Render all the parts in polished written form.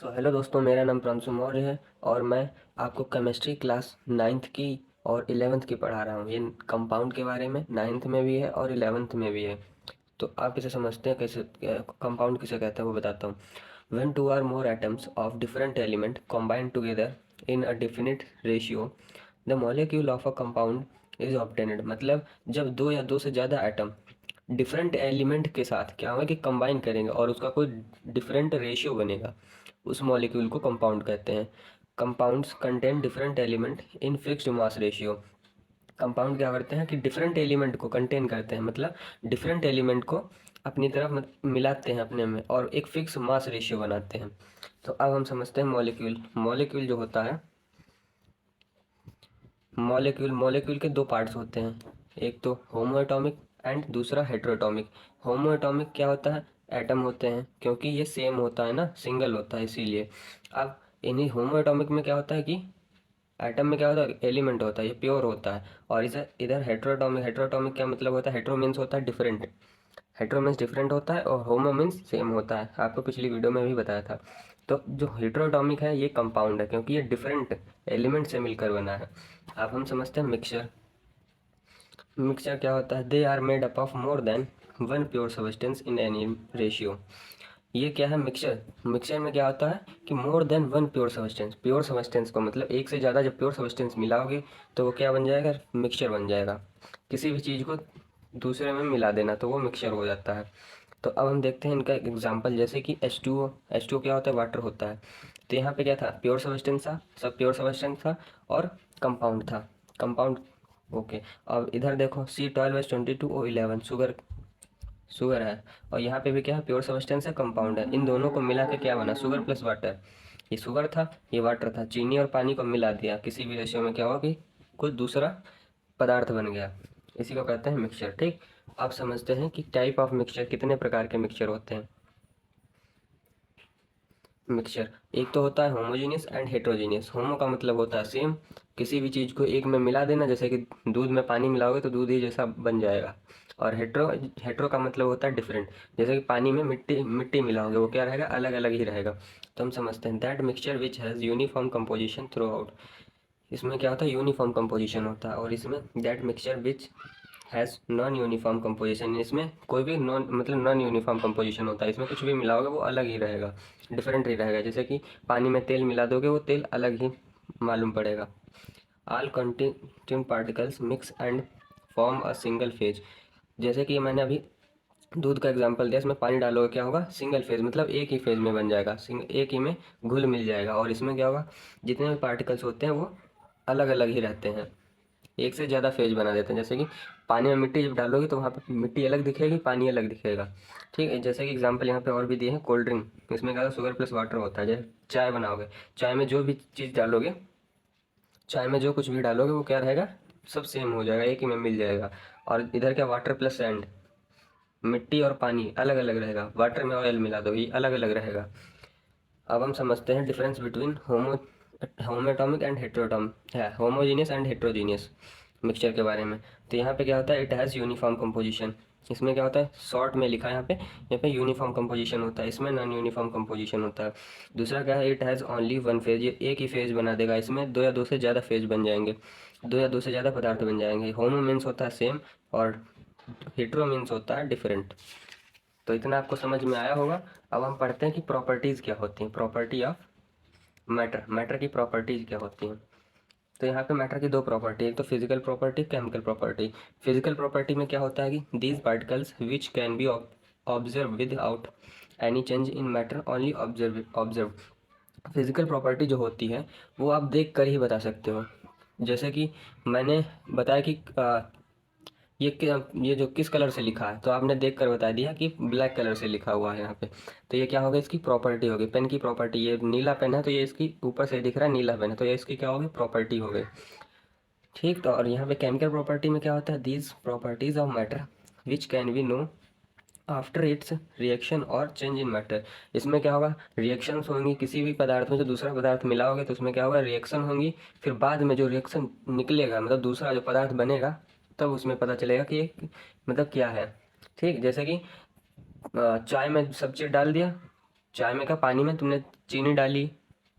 तो हेलो दोस्तों, मेरा नाम प्रांशु मौर्य है और मैं आपको केमिस्ट्री क्लास नाइन्थ की और इलेवेंथ की पढ़ा रहा हूँ। ये कंपाउंड के बारे में नाइन्थ में भी है और इलेवेंथ में भी है। तो आप इसे समझते हैं कैसे, कंपाउंड किसे कहते हैं वो बताता हूँ। When two or more atoms of different element combine together in a definite ratio, the molecule of a compound is obtained. मतलब जब दो या दो से ज़्यादा एटम डिफरेंट एलिमेंट के साथ क्या होगा कि कंबाइन करेंगे और उसका कोई डिफरेंट रेशियो बनेगा, उस मॉलिक्यूल को कंपाउंड कहते हैं। Compounds contain different element in fixed mass ratio. Compound क्या करते हैं कि डिफरेंट एलिमेंट को कंटेन करते हैं, मतलब डिफरेंट एलिमेंट को अपनी तरफ मिलाते हैं अपने में और एक फिक्स मास रेशियो बनाते हैं। तो अब हम समझते हैं मॉलिक्यूल। मॉलिक्यूल जो होता है, मॉलिक्यूल मॉलिक्यूल के दो पार्ट्स होते हैं, एक तो होमो एटॉमिक एंड दूसरा हेट्रोएटॉमिक। होमो एटॉमिक क्या होता है, एटम होते हैं, क्योंकि ये सेम होता है ना, सिंगल होता है इसीलिए। अब इन्हीं होमो एटॉमिक में क्या होता है कि एटम में क्या होता है, एलिमेंट होता है, ये प्योर होता है। और इधर इधर हेट्रोएटॉमिक, हेट्रोएटॉमिक क्या मतलब होता है, हेट्रो मीन्स होता है डिफरेंट, हेट्रो मीन्स डिफरेंट होता है और होमो मीन्स सेम होता है। आपको पिछली वीडियो में भी बताया था। तो जो हेट्रोएटॉमिक है ये कंपाउंड है, क्योंकि ये डिफरेंट एलिमेंट से मिलकर बना है। अब हम समझते हैं मिक्सचर। मिक्सचर क्या होता है, they are made up of more than one pure substance in any ratio. ये क्या है मिक्सचर, मिक्सचर में क्या होता है कि मोर than one pure substance, pure substance को मतलब एक से ज़्यादा जब प्योर सब्सटेंस मिलाओगे तो वो क्या बन जाएगा, मिक्सचर बन जाएगा। किसी भी चीज़ को दूसरे में मिला देना तो वो मिक्सचर हो जाता है। तो अब हम देखते हैं इनका एक एग्जांपल, जैसे कि H2O। H2O क्या होता है, वाटर होता है। तो यहाँ पे क्या था, प्योर सब्सटेंस था, सब प्योर सब्सटेंस था और कंपाउंड था, कंपाउंड। ओके। अब इधर देखो C12H22O11, शुगर, शुगर है। और यहाँ पे भी क्या है, प्योर सब्सटेंस है, कंपाउंड है। इन दोनों को मिला के क्या बना, शुगर प्लस वाटर। ये शुगर था, ये वाटर था, चीनी और पानी को मिला दिया किसी भी रेशियो में, क्या होगा कि कुछ दूसरा पदार्थ बन गया। इसी को कहते हैं मिक्सचर। ठीक। अब समझते हैं कि टाइप ऑफ मिक्सचर, कितने प्रकार के मिक्सचर होते हैं। मिक्सचर एक तो होता है होमोजीनियस एंड हेट्रोजीनियस। होमो का मतलब होता है सेम, किसी भी चीज़ को एक में मिला देना, जैसे कि दूध में पानी मिलाओगे तो दूध ही जैसा बन जाएगा। और हेट्रो, हेट्रो का मतलब होता है डिफरेंट, जैसे कि पानी में मिट्टी मिट्टी मिलाओगे वो क्या रहेगा, अलग अलग ही रहेगा। तो हम समझते हैं that mixture which has uniform composition through out. इसमें क्या होता है, यूनिफॉर्म कंपोजिशन होता है। और इसमें that mixture which has non uniform composition, इसमें कोई भी नॉन मतलब नॉन यूनिफॉर्म कंपोजिशन होता है, इसमें कुछ भी मिलाओगे वो अलग ही रहेगा, डिफरेंट ही रहेगा। जैसे कि पानी में तेल मिला दोगे वो तेल अलग ही मालूम पड़ेगा। All constituent particles mix and form a single phase. जैसे कि मैंने अभी दूध का एग्जांपल दिया, इसमें पानी डालोगे क्या होगा, सिंगल फेज, मतलब एक ही फेज में बन जाएगा, एक ही में घुल मिल जाएगा। और इसमें क्या होगा, जितने भी पार्टिकल्स होते हैं वो अलग अलग ही रहते हैं, एक से ज़्यादा फेज बना देते हैं। जैसे कि पानी में मिट्टी जब डालोगे तो वहाँ पे मिट्टी अलग दिखेगी, पानी अलग दिखेगा। ठीक है, जैसे कि एग्जांपल यहाँ पे और भी दिए हैं, कोल्ड ड्रिंक, इसमें क्या शुगर प्लस वाटर होता है। जैसे चाय बनाओगे, चाय में जो भी चीज़ डालोगे, चाय में जो कुछ भी डालोगे वो क्या रहेगा, सब सेम हो जाएगा, एक ही में मिल जाएगा। और इधर क्या, वाटर प्लस सैंड, मिट्टी और पानी अलग अलग रहेगा, वाटर में ऑयल मिला दो ये अलग अलग रहेगा। अब हम समझते हैं डिफरेंस बिटवीन होमोएटॉमिक एंड हेट्रोएटॉमिक है, होमोजीनियस एंड हेट्रोजीनियस मिक्सचर के बारे में। तो यहाँ पे क्या होता है, इट हैज़ यूनिफॉर्म कंपोजिशन। इसमें क्या होता है, शॉर्ट में लिखा है यहाँ पे यूनिफॉर्म कंपोजिशन होता है, इसमें नॉन यूनिफॉर्म कंपोजिशन होता है। दूसरा क्या है, it has only one phase, ये एक ही फेज बना देगा, इसमें दो या दो से ज़्यादा फेज बन जाएंगे, दो या दो से ज़्यादा पदार्थ बन जाएंगे। होमो मीन्स होता है सेम और हेट्रो मीन्स होता है डिफरेंट। तो इतना आपको समझ में आया होगा। अब हम पढ़ते हैं कि प्रॉपर्टीज़ क्या होती हैं, प्रॉपर्टी ऑफ मैटर, मैटर की प्रॉपर्टीज़ क्या होती हैं। तो यहाँ पे मैटर की दो प्रॉपर्टी, एक तो physical property, chemical property. Physical property में क्या होता है कि these particles which can be observe without any change in matter only observe. Physical property जो होती है वो आप देख कर ही बता सकते हो। जैसे कि मैंने बताया कि ये जो किस कलर से लिखा है, तो आपने देख कर बता दिया कि ब्लैक कलर से लिखा हुआ है यहाँ पे। तो ये क्या होगा, इसकी प्रॉपर्टी होगी। पेन की प्रॉपर्टी, ये नीला पेन है तो ये इसकी ऊपर से दिख रहा है नीला पेन है, तो ये इसकी क्या होगी, प्रॉपर्टी हो गई। ठीक। तो और यहाँ पे केमिकल प्रॉपर्टी में क्या होता है, these properties of matter which can be know after it's reaction और चेंज इन मैटर। इसमें क्या होगा, रिएक्शंस होंगी, किसी भी पदार्थ में जो दूसरा पदार्थ मिलाओगे तो उसमें क्या होगा, रिएक्शन होंगी। फिर बाद में जो रिएक्शन निकलेगा, मतलब दूसरा जो पदार्थ बनेगा, तब उसमें पता चलेगा कि ये मतलब क्या है। ठीक। जैसे कि चाय में सब चीज़ डाल दिया, चाय में क्या, पानी में तुमने चीनी डाली,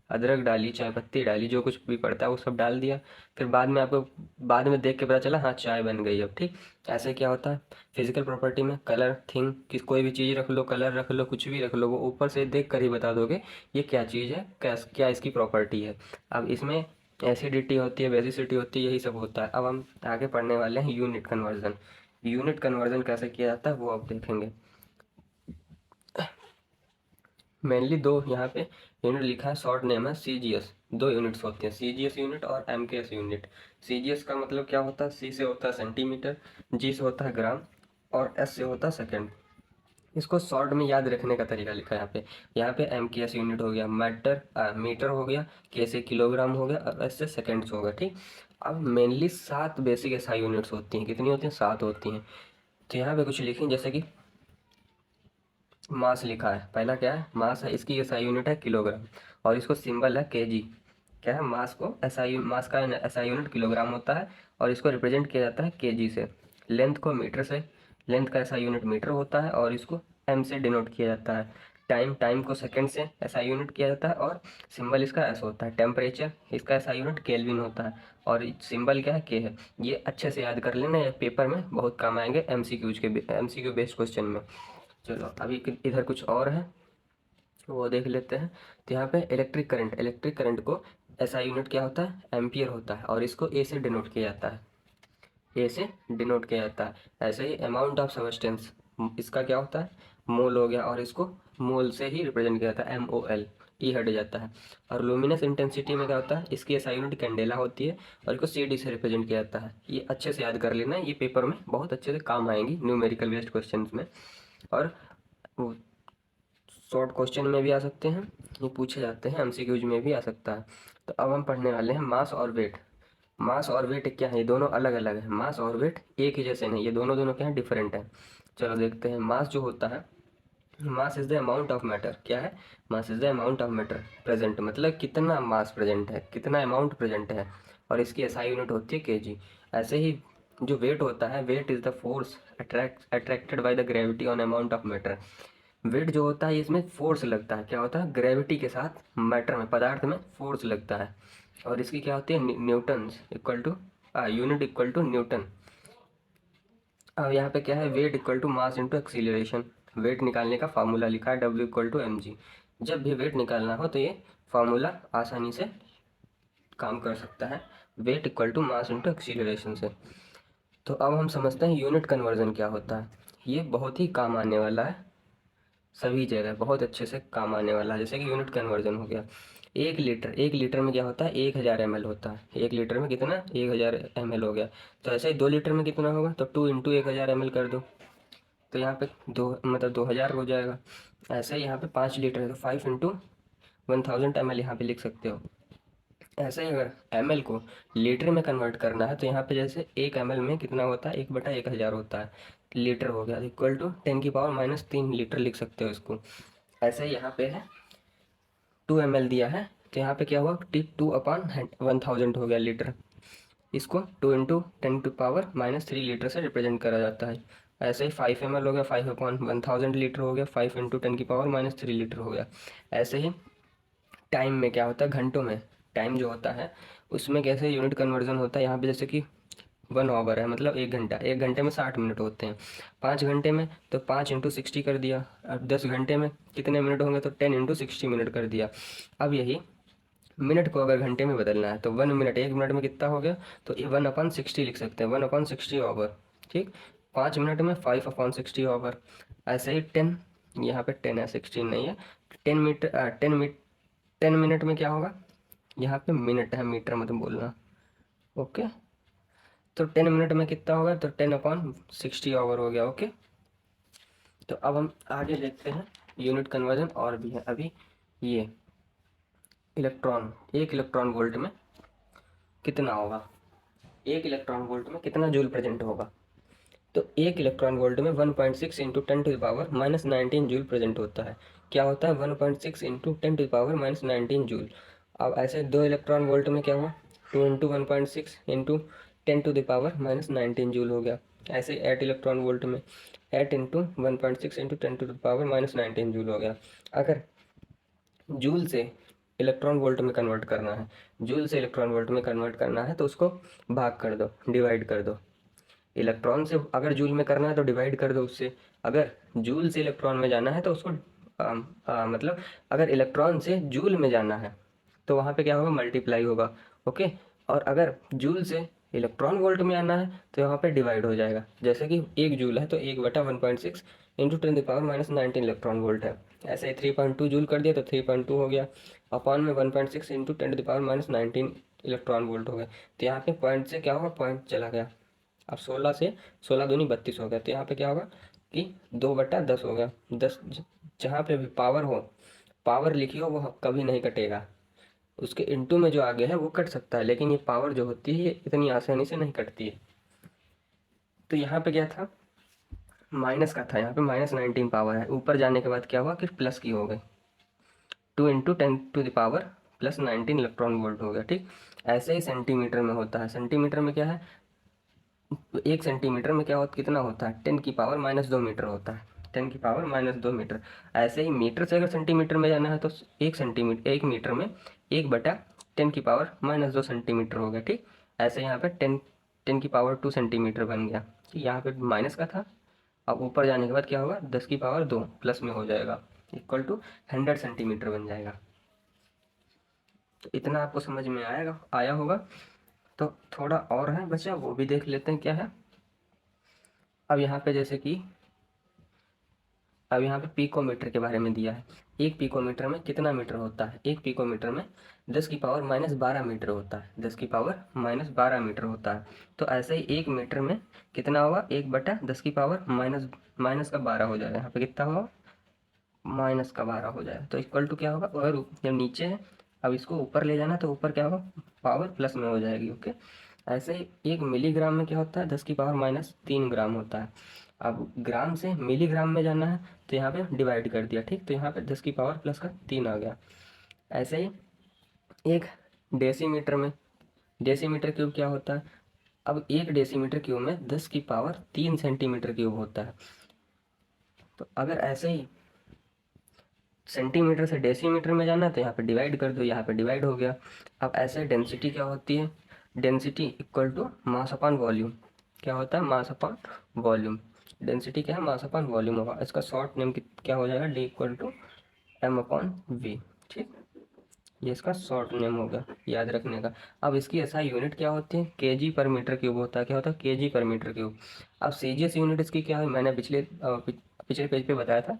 अदरक डाली, चाय पत्ती डाली, जो कुछ भी पड़ता है वो सब डाल दिया, फिर बाद में आपको बाद में देख के पता चला हाँ चाय बन गई अब, ठीक। ऐसे क्या होता है फिजिकल प्रॉपर्टी में, कलर थिंग, कि कोई भी चीज़ रख लो, कलर रख लो, कुछ भी रख लो, वो ऊपर से देख कर ही बता दोगे ये क्या चीज़ है, क्या क्या इसकी प्रॉपर्टी है। अब इसमें एसिडिटी होती है, बेसिसिटी होती है, यही सब होता है। अब हम आगे पढ़ने वाले हैं यूनिट कन्वर्जन। यूनिट कन्वर्जन कैसे किया जाता है वो अब देखेंगे। मेनली दो यहाँ पे यूनिट लिखा है, शॉर्ट नेम है सीजीएस। दो यूनिट्स होते हैं, सीजीएस यूनिट और एमकेएस यूनिट। सीजीएस का मतलब क्या होता है, सी से होता है सेंटीमीटर, जी से होता है ग्राम, और एस से होता है सेकंड। इसको शॉर्ट में याद रखने का तरीका लिखा है यहाँ पे। यहाँ पे एमकेएस यूनिट हो गया मीटर हो गया, के से किलोग्राम हो गया, और एस से सेकेंड्स हो गया, ठीक। अब मेनली 7 बेसिक एसआई यूनिट्स होती हैं। कितनी होती हैं? 7 होती हैं। तो यहाँ पे कुछ लिखें, जैसे कि मास लिखा है, पहला क्या है, मास है, इसकी एसआई यूनिट है किलोग्राम, और इसको सिंबल है केजी। क्या है, मास को एसआई, मास का एसआई यूनिट किलोग्राम होता है, और इसको रिप्रेजेंट किया जाता है केजी से। लेंथ को मीटर से, लेंथ का एसआई यूनिट मीटर होता है, और इसको एम से डिनोट किया जाता है। टाइम को सेकंड से एसआई यूनिट किया जाता है, और सिंबल इसका एस होता है। टेम्परेचर, इसका एसआई यूनिट केल्विन होता है, और सिंबल क्या है, के है। ये अच्छे से याद कर लेना, ये पेपर में बहुत काम आएंगे एमसीक्यू बेस्ड क्वेश्चन में। चलो अभी इधर कुछ और है, वो देख लेते हैं। तो यहाँ पे इलेक्ट्रिक करंट को एसआई यूनिट क्या होता है, एम्पियर होता है, और इसको ए से डिनोट किया जाता है, ए से डिनोट किया जाता है। ऐसे ही अमाउंट ऑफ सब्सटेंस, इसका क्या होता है, मोल हो गया, और इसको मोल से ही रिप्रेजेंट किया जाता है, MOL, ई हट जाता है। और लुमिनस इंटेंसिटी में क्या होता है, इसकी एसआई यूनिट कैंडेला होती है, और इसको CD से रिप्रेजेंट किया जाता है। ये अच्छे से याद कर लेना है, ये पेपर में बहुत अच्छे से काम आएंगी न्यूमेरिकल बेस्ड क्वेश्चन में, और शॉर्ट क्वेश्चन में भी आ सकते हैं, ये पूछे जाते हैं, एमसीक्यूज में भी आ सकता है। तो अब हम पढ़ने वाले हैं मास और वेट। मास और वेट क्या है, ये दोनों अलग अलग है। मास और वेट एक ही जैसे नहीं, ये दोनों दोनों क्या है, डिफरेंट है। चलो देखते हैं। मास जो होता है, mass is the amount of matter, क्या है, mass is the amount of matter present, मतलब कितना मास प्रेजेंट है, कितना अमाउंट प्रेजेंट है, और इसकी एसआई यूनिट होती है केजी। ऐसे ही जो वेट होता है, weight is the force attracted by the gravity on amount of matter. Weight जो होता है इसमें फोर्स लगता है, क्या होता है, ग्रेविटी के साथ मैटर में, पदार्थ में फोर्स लगता है, और इसकी क्या होती है, newtons equal to unit equal to newton. अब यहाँ पे क्या है, weight equal to mass into acceleration. Weight निकालने का फार्मूला लिखा है, W इक्वल टू mg। जब भी वेट निकालना हो तो ये फार्मूला आसानी से काम कर सकता है, weight equal to mass into acceleration से। तो अब हम समझते हैं यूनिट कन्वर्जन क्या होता है। ये बहुत ही काम आने वाला है, सभी जगह बहुत अच्छे से काम आने वाला है। जैसे कि यूनिट कन्वर्जन हो गया, 1 लीटर में क्या होता है, 1000 ml होता है। 1 लीटर में कितना, 1000 ml हो गया। तो ऐसे ही 2 लीटर में कितना होगा, तो 2 इंटू 1000 ml कर दो, तो यहाँ पे दो मतलब 2000 हो जाएगा। ऐसे ही यहाँ पे 5 लीटर है, तो 5 इंटू 1000 ml यहाँ पे लिख सकते हो। ऐसे ही अगर ml को लीटर में कन्वर्ट करना है, तो यहाँ पे जैसे 1 ml में कितना होता है, 1/1000 होता है, लीटर हो गया, इक्वल टू 10⁻³ लीटर लिख सकते हो इसको। ऐसे ही यहाँ पे है 2 ml दिया है, तो यहाँ पे क्या हुआ, 2/1000 हो गया लीटर। इसको 2 इंटू 10⁻³ लीटर से रिप्रेजेंट करा जाता है। ऐसे ही 5 ml हो गया, 5/1000 लीटर हो गया, 5 इंटू 10⁻³ लीटर हो गया। ऐसे ही टाइम में क्या होता है, घंटों में, टाइम जो होता है उसमें कैसे यूनिट कन्वर्जन होता है। यहाँ पे जैसे कि 1 आवर है, मतलब 1 घंटा, 1 घंटे में 60 मिनट होते हैं। 5 घंटे में तो 5 इंटू 60 कर दिया। अब 10 घंटे में कितने मिनट होंगे, तो 10 इंटू 60 मिनट कर दिया। अब यही मिनट को अगर घंटे में बदलना है, तो 1 मिनट, 1 मिनट में कितना हो गया, तो 1/60 लिख सकते हैं, 1/60 आवर, ठीक। 5 मिनट में 5/60 आवर। ऐसे ही 10, यहाँ पे 10 है, 16 नहीं है। 10 मिनट में क्या होगा, यहाँ पे मिनट है, मीटर मत बोलना, ओके। तो 10 मिनट में कितना होगा, तो 10/60 आवर हो गया, ओके। तो अब हम आगे देखते हैं यूनिट कन्वर्जन और भी है अभी। ये इलेक्ट्रॉन, 1 इलेक्ट्रॉन वोल्ट में कितना होगा, 1 इलेक्ट्रॉन वोल्ट में कितना जूल प्रेजेंट होगा। तो 1 इलेक्ट्रॉन वोल्ट में 1.6 इंटू 10⁻⁹ जूल प्रेजेंट होता है। क्या होता है, 1.6 इंटू 10⁻⁹ जूल। अब ऐसे 2 इलेक्ट्रॉन वोल्ट में क्या हुआ, 2 इंटू 1.6 इंटू 10⁻⁹ जूल हो गया। ऐसे 8 इलेक्ट्रॉन वोल्ट में 8 इंटू 1.6 इंटू 10⁻⁹ जूल हो गया। अगर जूल से इलेक्ट्रॉन वोल्ट में कन्वर्ट करना है, जूल से इलेक्ट्रॉन वोल्ट में कन्वर्ट करना है तो उसको भाग कर दो, डिवाइड कर दो। इलेक्ट्रॉन से अगर जूल में करना है तो डिवाइड कर दो उससे, अगर जूल से इलेक्ट्रॉन में जाना है तो उसको मतलब अगर इलेक्ट्रॉन से जूल में जाना है तो वहाँ पे क्या होगा, मल्टीप्लाई होगा। ओके, और अगर जूल से इलेक्ट्रॉन वोल्ट में आना है तो यहाँ पे डिवाइड हो जाएगा। जैसे कि 1 जूल है तो 1/1.6 इंटू 10⁻19 इलेक्ट्रॉन वोल्ट है। ऐसे ही 3.2 जूल कर दिया तो 3.2 हो गया, अपॉन में 1.6 इंटू 10⁻19 इलेक्ट्रॉन वोल्ट हो गए। तो यहाँ पे पॉइंट से क्या होगा, पॉइंट चला गया। अब 16 से 16 दूनी 32 हो गया, तो यहाँ पे क्या होगा कि 2/10 हो गया। 10 जहाँ पे भी पावर हो, पावर लिखी हो, वो कभी नहीं कटेगा। उसके इनटू में जो आगे है वो कट सकता है, लेकिन ये पावर जो होती है ये इतनी आसानी से नहीं कटती है। तो यहाँ पे क्या था, माइनस का था, यहाँ पे -19 पावर है। ऊपर जाने के बाद क्या हुआ कि प्लस की हो गई, 2 इंटू 10⁻+19 इलेक्ट्रॉन वोल्ट हो गया। ठीक, ऐसे ही सेंटीमीटर में होता है। सेंटीमीटर में क्या है, तो 1 सेंटीमीटर में क्या होता, कितना होता है, 10⁻−2 मीटर होता है, 10⁻−2 मीटर। ऐसे ही मीटर से अगर सेंटीमीटर में जाना है तो 1 मीटर में 1/10⁻²सेंटीमीटर हो गया। ठीक, ऐसे यहाँ पे 10⁻²सेंटीमीटर बन गया। यहाँ पे माइनस का था, अब ऊपर जाने के बाद क्या होगा, 10⁻² प्लस में हो जाएगा, इक्वल टू 100 सेंटीमीटर बन जाएगा। तो इतना आपको समझ में आया होगा। तो थोड़ा और है बचा, वो भी देख लेते हैं क्या है। अब यहाँ पे जैसे कि अब यहाँ पे पिकोमीटर के बारे में दिया है। एक पिकोमीटर में कितना मीटर होता है, एक पिकोमीटर में 10⁻12 मीटर होता है, 10⁻12 मीटर होता है। तो ऐसे ही 1 मीटर में कितना होगा, 1/10⁻−12 हो जाएगा। यहाँ पे कितना होगा, -12 हो जाएगा। तो इक्वल टू क्या होगा, अगर जब नीचे है, अब इसको ऊपर ले जाना तो ऊपर क्या होगा, पावर प्लस में हो जाएगी। ओके, ऐसे ही 1 मिलीग्राम में क्या होता है, 10⁻³ ग्राम होता है। अब ग्राम से मिलीग्राम में जाना है तो यहाँ पे डिवाइड कर दिया। ठीक, तो यहाँ पे 10⁻3 आ गया। ऐसे ही एक डेसीमीटर में, डेसीमीटर क्यूब क्या होता है, अब 1 डेसीमीटर क्यूब में 10⁻³ सेंटीमीटर क्यूब होता है। तो अगर ऐसे ही सेंटीमीटर से डेसीमीटर में जाना है तो यहाँ पे डिवाइड कर दो, यहाँ पे डिवाइड हो गया। अब ऐसे डेंसिटी क्या होती है, density equal to mass upon volume. क्या होता है, मास अपॉन वॉल्यूम। डेंसिटी क्या है, मास अपॉन वॉल्यूम होगा। इसका शॉर्ट नेम क्या हो जाएगा, D इक्वल टू m/v। ठीक, ये इसका शॉर्ट नेम होगा, याद रखने का। अब इसकी एसआई यूनिट क्या होती है, kg/मीटर क्यूब होता है। क्या होता है, kg/मीटर क्यूब। अब सीजीएस यूनिट इसकी क्या है, मैंने पिछले पेज पे बताया था।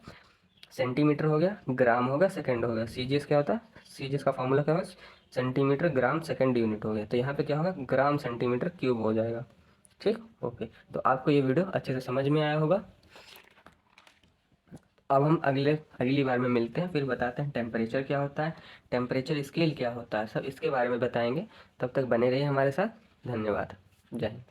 सेंटीमीटर हो गया, ग्राम हो गया, सेकंड हो गया। सीजीएस क्या होता है, सीजीएस का फॉर्मूला क्या होगा, सेंटीमीटर ग्राम सेकंड यूनिट हो गया। तो यहाँ पे क्या होगा, ग्राम सेंटीमीटर क्यूब हो जाएगा। ठीक, ओके। तो आपको ये वीडियो अच्छे से समझ में आया होगा। अब हम अगली बार में मिलते हैं, फिर बताते हैं टेम्परेचर क्या होता है, टेम्परेचर स्केल क्या होता है, सब इसके बारे में बताएंगे। तब तक बने रहिए हमारे साथ। धन्यवाद। जय हिंद।